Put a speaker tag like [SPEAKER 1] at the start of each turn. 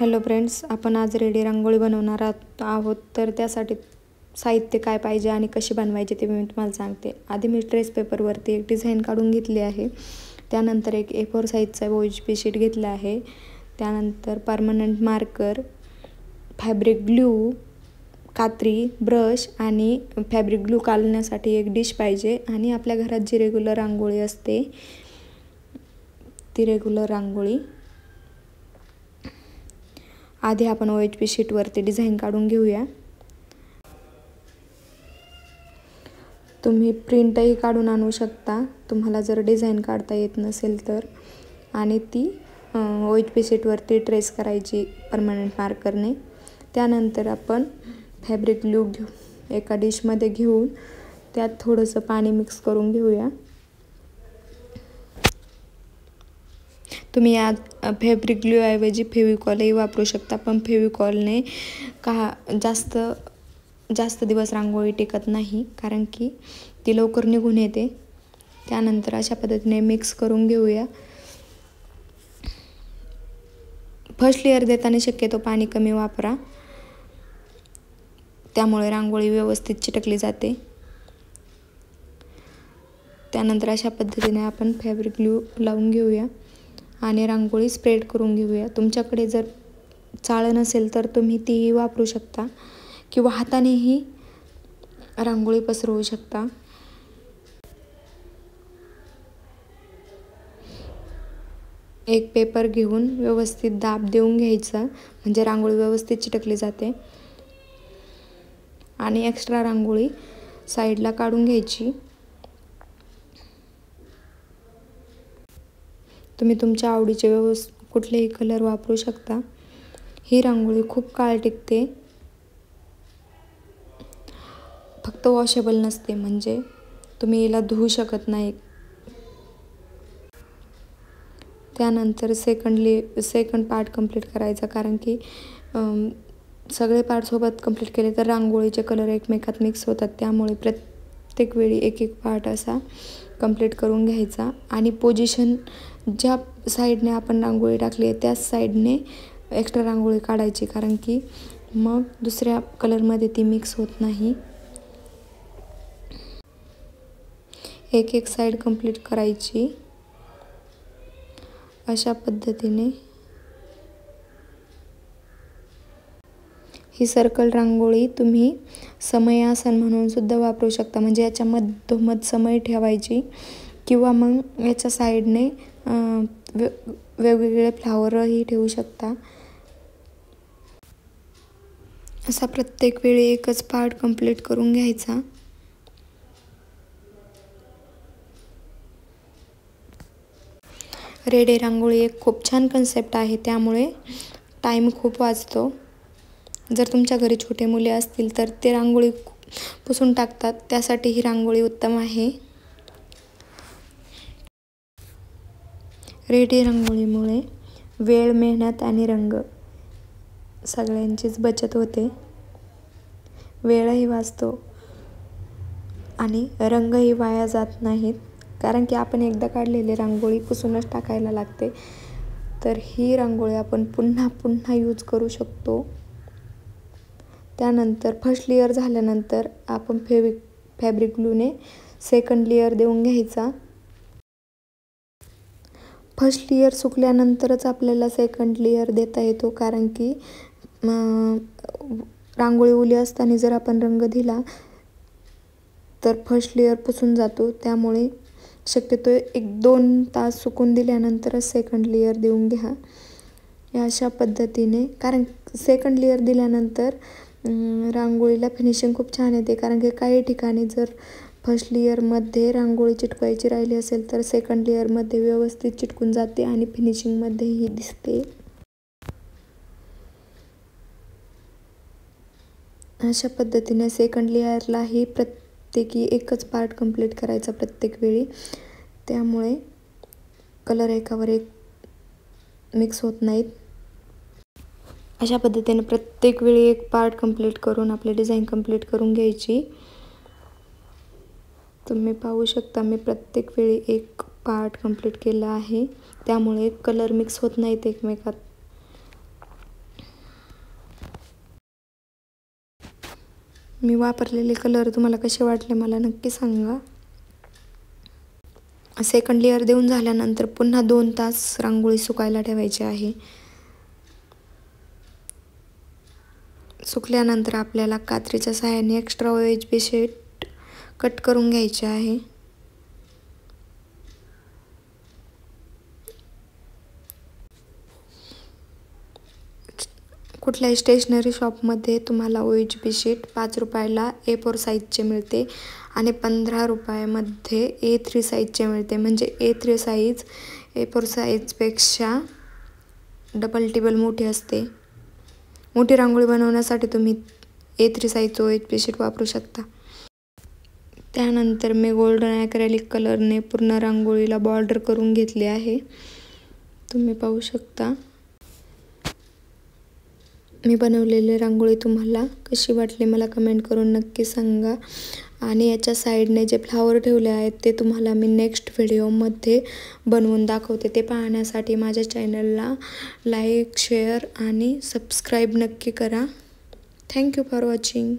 [SPEAKER 1] Hello friends, आपण आज ready रांगोळी बनवणार आहोत. तर त्यासाठी साहित्य काय पाहिजे आणि कशी बनवायची ते मी तुम्हाला सांगते. आधी मी ट्रेस पेपरवरती एक डिझाईन काढून घेतली आहे. त्यानंतर एक A4 साईजचा OHP शीट घेतला आहे. त्यानंतर परमनंट मार्कर, फॅब्रिक ग्लू, कात्री, ब्रश आणि फॅब्रिक ग्लू काढण्यासाठी एक डिश पाहिजे. आणि आपल्या घरात जी रेग्युलर रांगोळी असते ती रेग्युलर रांगोळी. आधी आपण OHP शीटवरती डिझाईन काढून घेऊया. तुम्ही प्रिंटही काढून आणू शकता तुम्हाला जर डिझाईन काढता येत नसेल तर. आणि ती OHP शीटवरती ट्रेस करायची परमनंट मार्करने. त्यानंतर आपण फॅब्रिक ग्लू एका डिशमध्ये घेऊन त्यात थोडंसं पाणी मिक्स करून घेऊया. तुम्ही या फॅब्रिक ग्लूऐवजी फेविकॉलही वापरू शकता, पण फेविकॉलने जास्त दिवस रांगोळी टिकत नाही, कारण की ती लवकर निघून येते. त्यानंतर अशा पद्धतीने मिक्स करून घेऊया. फर्स्ट लेअर देताना शक्यतो पाणी कमी वापरा, त्यामुळे रांगोळी व्यवस्थित चिटकली जाते. त्यानंतर अशा पद्धतीने आपण फॅब्रिक ग्लू लावून घेऊया आणि रांगोळी स्प्रेड करून घेऊया. तुमच्याकडे जर चाळण नसेल तर तुम्ही तीही वापरू शकता किंवा हातानेही रांगोळी पसरवू शकता. एक पेपर घेऊन व्यवस्थित दाब देऊन घ्यायचा, म्हणजे रांगोळी व्यवस्थित चिटकली जाते. आणि एक्स्ट्रा रांगोळी साईडला काढून घ्यायची. तुम्ही तुमच्या आवडीचे कुठलेही कलर वापरू शकता. ही रांगोळी खूप काळ टिकते, फक्त वॉशेबल नसते, म्हणजे तुम्ही याला धुवू शकत नाही. त्यानंतर सेकंड पार्ट कंप्लीट करायचा, कारण की सगळे पार्ट सोबत कंप्लीट केले तर रांगोळीचे कलर एकमेकात मिक्स होतात. त्यामुळे प्रत्येक वेळी एक एक पार्ट असा कंप्लीट करून घ्यायचा. आणि पोझिशन ज्या साईडने आपण रांगोळी टाकली आहे त्याच साईडने एक्स्ट्रा रांगोळी काढायची, कारण की मग दुसऱ्या कलरमध्ये ती मिक्स होत नाही. एक एक साईड कंप्लीट करायची अशा पद्धतीने. ही सर्कल रांगोळी तुम्ही समयासन म्हणून सुद्धा वापरू शकता, म्हणजे याच्या मधोमध समय ठेवायची, किंवा मग याच्या साईडने वेगवेगळे फ्लावरही ठेवू शकता. असा प्रत्येक वेळी एकच पार्ट कंप्लीट करून घ्यायचा. रेडी रांगोळी एक खूप छान कन्सेप्ट आहे, त्यामुळे टाईम खूप वाचतो. जर तुमच्या घरी छोटे मुले असतील तर ते रांगोळी पुसून टाकतात, त्यासाठी ही रांगोळी उत्तम आहे. रेडी रांगोळीमुळे वेळ, मेहनत आणि रंग सगळ्यांचीच बचत होते. वेळही वाचतो आणि रंगही वाया जात नाहीत, कारण की आपण एकदा काढलेली रांगोळी पुसूनच टाकायला लागते. तर ही रांगोळी आपण पुन्हा पुन्हा यूज करू शकतो. त्यानंतर फर्स्ट लेअर झाल्यानंतर आपण फॅब्रिक ग्लूने सेकंड लेअर देऊन घ्यायचा. फर्स्ट लेअर सुकल्यानंतरच आपल्याला सेकंड लेअर देता येतो, कारण की रांगोळी ओली असताना जर आपण रंग दिला तर फर्स्ट लेअर पुसून जातो. त्यामुळे शक्यतो 1-2 तास सुकून दिल्यानंतरच सेकंड लेअर देऊन घ्या. अशा पद्धतीने, कारण सेकंड लेअर दिल्यानंतर रांगोळीला फिनिशिंग खूप छान येते, कारण की काही ठिकाणी जर फर्स्ट लेअरमध्ये रांगोळी चिटकवायची राहिली असेल तर सेकंड लेअरमध्ये व्यवस्थित चिटकून जाते आणि फिनिशिंगमध्येही दिसते. अशा पद्धतीने सेकंड लेअरलाही प्रत्येकी एकच पार्ट कंप्लीट करायचा प्रत्येक वेळी, त्यामुळे कलर एकावर एक मिक्स होत नाहीत. अशा पद्धतीने प्रत्येक वेळी एक पार्ट कंप्लीट करून आपली डिझाईन कंप्लीट करून घ्यायची. तुम्ही पाहू शकता मी प्रत्येक वेळी एक पार्ट कंप्लीट केला आहे, त्यामुळे कलर मिक्स होत नाहीत एकमेकात. मी वापरलेले कलर तुम्हाला कसे वाटले मला नक्की सांगा. सेकंड लेअर देऊन झाल्यानंतर पुन्हा 2 तास रांगोळी सुकायला ठेवायची आहे. सुकल्यानंतर आपल्याला कात्रीच्या सहाय्याने एक्स्ट्रा OHB शीट कट करून घ्यायचे आहे. कुठल्याही स्टेशनरी शॉपमध्ये तुम्हाला OHB शीट 5 रुपयाला A4 साईजचे मिळते आणि 15 रुपयामध्ये A3 साईजचे मिळते. म्हणजे A3 साईज A4 साईजपेक्षा टिबल मोठी असते. मोठी रांगोळी बनवण्यासाठी तुम्ही A3 साईजचं OHB शीट वापरू शकता. त्यानंतर मी गोल्डन ॲक्रेलिक कलरने पूर्ण रांगोळीला बॉर्डर करून घेतली आहे. तुम्ही पाहू शकता. मी बनवलेली रांगोळी तुम्हाला कशी वाटली मला कमेंट करून नक्की सांगा. आणि याच्या साईडने जे फ्लावर ठेवले आहेत ते तुम्हाला मी नेक्स्ट व्हिडिओमध्ये बनवून दाखवते. ते पाहण्यासाठी माझ्या चॅनलला लाईक, शेअर आणि सबस्क्राईब नक्की करा. Thank you for watching.